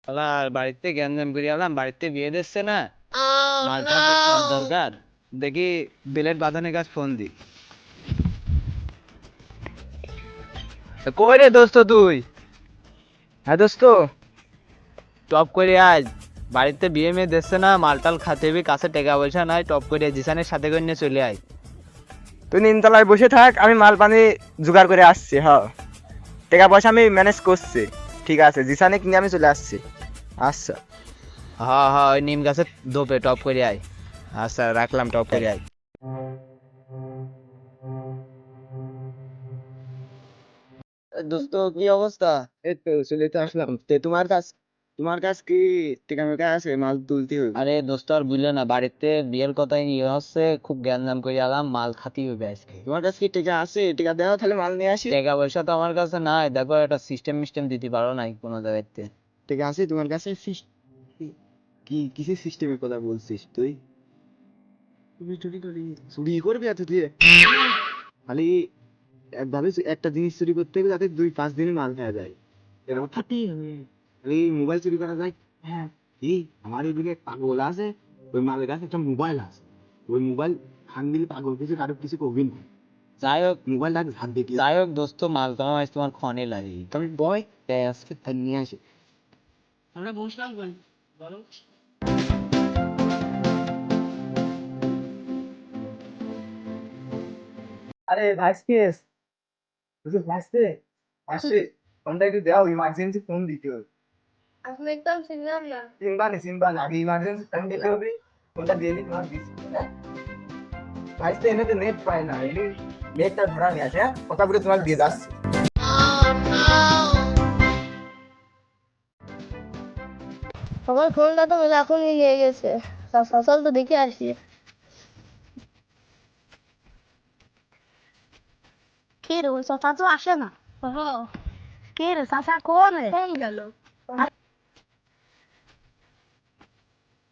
আর বাড়িতে গ্যাঞ্জাম করে এলাম, বাড়িতে বিয়ে দিচ্ছে না, মালটা দরকার। দেখি বিলেট বাঁধানোর কাছে ফোন দি। কই রে দোস্ত তুই? হ্যাঁ দোস্ত, টপ করে আজ বাড়িতে বিয়ে মেয়ে দিচ্ছে না, মালটাল খাতে হবে, কাছে টাকা পয়সা নাই, টপ করে জিসানের সাথে করে নিয়ে চলে আয়। তুই নিমতলায় বসে থাক, আমি মাল পানি জোগাড় করে আসছি। হ্যাঁ, টাকা পয়সা আমি ম্যানেজ করছি। ঠিক আছে, জিসানে কিনে আমি চলে আসছি। আচ্ছা। হ্যাঁ হ্যাঁ, ওই নিম গাছের দোপে টপ করে আয়। আচ্ছা রাখলাম, টপ করে আয়। দোস্ত কি অবস্থা? এই তো চলে তো আসলাম। তোমার কাছ কি টিকা মেকা আছে? মাল তুলতে হবে। আরে দোস্ত আর বুঝলে না, বাড়িতে বিয়ের কথাই নিয়ে হচ্ছে, খুব গ্যাঞ্জাম করে এলাম, মাল খাতি হবে আজকে। তোমার কাছে কি টিকা আছে? টিকা দেওয়া, তাহলে মাল নিয়ে আসি। টাকা পয়সা তো আমার কাছে নাই, দেখো একটা সিস্টেম মিস্টেম দিতে পারো নাই কোনো জায়গাতে? টিকা আছে তোমার কাছে? কি কিসের সিস্টেমের কথা বলছিস তুই? তুমি চুরি করি চুরি করবি এত দিয়ে? খালি একভাবে একটা জিনিস চুরি করতে হবে যাতে 2-5 দিনের মাল খাওয়া যায়, এরকম থাকতেই হবে। খালি মোবাইল চুরি করা যায়? হ্যাঁ। কি আমার এদিকে এক পাগল আছে, ওই মালের কাছে একটা মোবাইল আছে, ওই মোবাইল ভাঙ দিলে পাগল কিছু কারো কিছু কবি না। যাই হোক, মোবাইলটা ঝাড় দেখি। যাই হোক দোস্ত, মাল তো আমার তোমার ক্ষণে লাগে। তুমি বয় তাই আজকে তাই নিয়ে আসি। আমরা বসলাম বলো। আরে ভাইস্কেস, বুঝলি ভাইস্তে আসে, ফোনটা একটু দাও, ইমার্জেন্সি ফোন দিতে হবে। আমি একদম চিনলাম না। সিম্বানি আগে ইমার্জেন্সি ফোন দিতে হবে। ফোনটা দিয়ে দিই তোমার দিচ্ছি। ভাইস্তে এনে তো নেট পায় না, এনে নেটটা ধরা নিয়ে আসে। হ্যাঁ, কথা বলে তোমাকে দিয়ে যাচ্ছি। আমার ফোনটা তো এখনই নিয়ে গেছে। চল তো দেখে আসি। কে রে, ওই চাচা তো আসে না। কে রে, চাচা কোন রে? কোন গেল?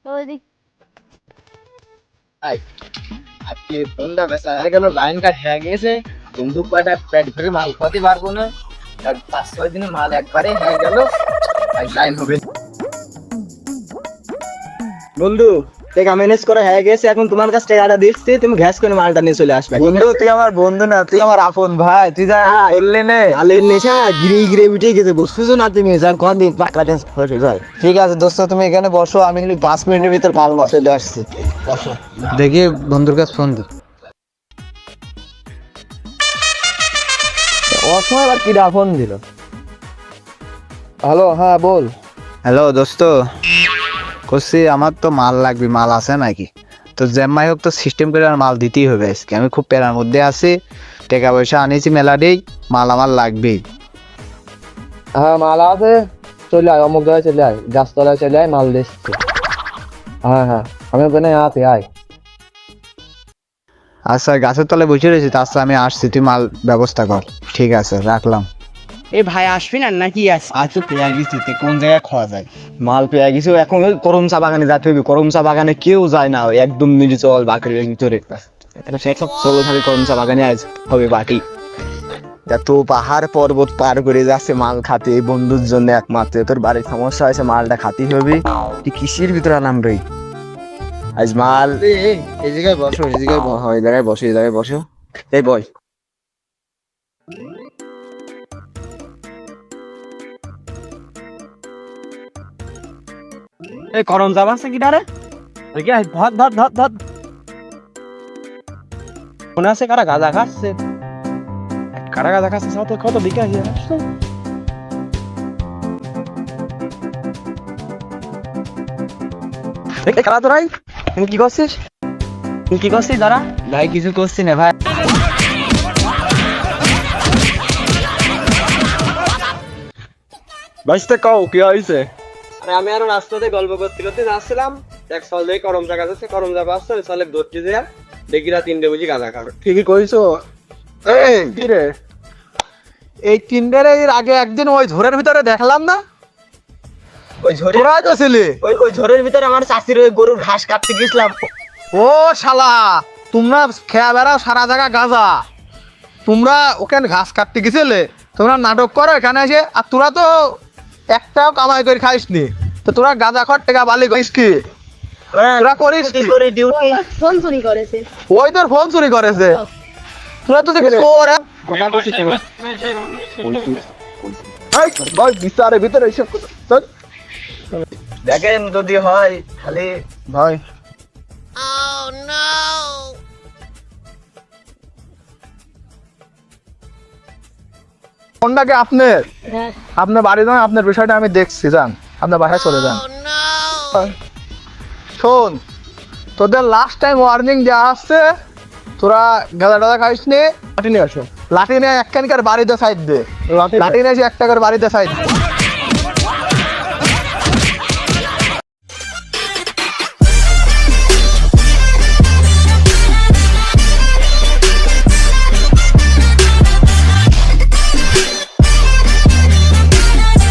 ওইদিক। আই আজকে ফোনটা বেচা হয়ে গেল, লাইন কাট হয়ে গেছে, বন্দুক পাটা পেট ভরে মাল খাতে পারবো না। আর 5-6 দিনের মাল একবারে হয়ে গেল, আর লাইন হবে না। বন্ধু, টাকা ম্যানেজ করা হয়ে গেছে, এখন তোমার কাছে টাকাটা দিচ্ছি, তুমি গ্যাস করে মালটা নিয়ে চলে আসবে। বন্ধু তুই আমার বন্ধু না, তুই আমার আপন ভাই, তুই যা বললে নে। আলের নেশা গিরে গিরে মিটে গেছে, বুঝতেছো না তুমি? যার কোন দিন পাকা টেন্স হয়ে যায়। ঠিক আছে দোস্ত, তুমি এখানে বসো, আমি 5 মিনিটের ভিতর মাল চলে আসছি। দেখি বন্ধুর কাছে ফোন দি। অসময় আবার কিরা ফোন দিল? হ্যালো, হ্যাঁ বল। হ্যালো দোস্ত, করছি আমার তো মাল লাগবে, মাল আছে নাকি? তো জ্যামাই হোক, তো সিস্টেম করে আর মাল দিতেই হবে আজকে, আমি খুব প্যারার মধ্যে আছি, টাকা পয়সা আনিয়েছি মেলা দেই, মাল আমার লাগবেই। হ্যাঁ মাল আছে, চলে আয়, অমুক জায়গায় চলে আয়, গাছতলায় চলে আয়, মাল দিচ্ছি। হ্যাঁ হ্যাঁ, আমি ওখানে আছি, আয়। আচ্ছা গাছের তলায় বসে রয়েছি, আচ্ছা আমি আসছি, তুই মাল ব্যবস্থা কর। ঠিক আছে, রাখলাম। এ ভাই আসবি না নাকি? আচ্ছা পেয়ে গেছি, কোন জায়গায় খাওয়া যায়? মাল পেয়ে গেছি, এখন ওই করম চা বাগানে যেতে হবে। করম চা বাগানে কেউ যায় না, ওই একদম নিজে চল বাকের ভিতরে। সেসব চলো, তাহলে করম চা বাগানে আজ হবে বাটি। এত পাহাড় পর্বত পার করে যাচ্ছে মাল খাতে, এই বন্ধুর জন্য একমাত্র। তোর বাড়ির সমস্যা হয়েছে, মালটা খাতেই হবে। তুই কিসের ভিতরে আনাম রে আজ মাল? এই জায়গায় বসো, এই জায়গায় এই জায়গায় বসো, এই জায়গায় বসো, এই বয়। এই করম চা বাসছে কি ডারে? ধর ধর ধর ধর, মনে আছে কারা গাঁজা খাচ্ছে? কারা গাঁজা খাচ্ছে সাথে কত বিকা হয়ে আসছে। খেলা তোরাই, তুমি কি করছিস? তুই কি করছিস দাঁড়া? ভাই কিছু করছি না ভাই। বাইশটা কও কি হয়েছে? আরে আমি আরো রাস্তাতে গল্প করতে করতে যাচ্ছিলাম, এক সাল দেখে করম চা গাছে করম চা পাচ্ছে, ওই সালে ধরতে যায় দেখি না 3টে বুঝি গাঁজা খাবে। ঠিকই কইছো। এই কি রে, এই তিনটের এর আগে একদিন ওই ঝোরের ভিতরে দেখলাম না? ওই ঝড়ে তোরা তো ছিলি। ওই ঝড়ের ভিতরে আমার চাষির ওই গরুর ঘাস কাটতে গেছিলাম। ও শালা, তোমরা খেয়া বেড়াও সারা জায়গা গাঁজা, তোমরা ওখানে ঘাস কাটতে গেছিলে, তোমরা নাটক করো এখানে এসে, আর তোরা তো একটাও কামাই করে খাইস নি। তো তোরা গাঁজা খর টেকা বালি করিস কি তোরা করিস কি? ফোন চুরি করেছে। ওই তোর ফোন চুরি করেছে তোরা তো দেখিস ওরা ভাই বিচারের ভিতরে এইসব কথা। চল। দেখেন যদি হয় খালি ভাই ফোনটাকে আপনার হ্যাঁ। আপনার বাড়ি যান, আপনার বিষয়টা আমি দেখছি, যান আপনার বাসায় চলে যান। শোন, তোদের লাস্ট টাইম ওয়ার্নিং দেওয়া আসছে, তোরা গাঁদা টাদা খাইস নি, লাঠি নিয়ে আসো, লাঠি নিয়ে একখানকার বাড়িতে সাইড দে, লাঠি নিয়ে এসে একটা করে বাড়িতে সাইড দে।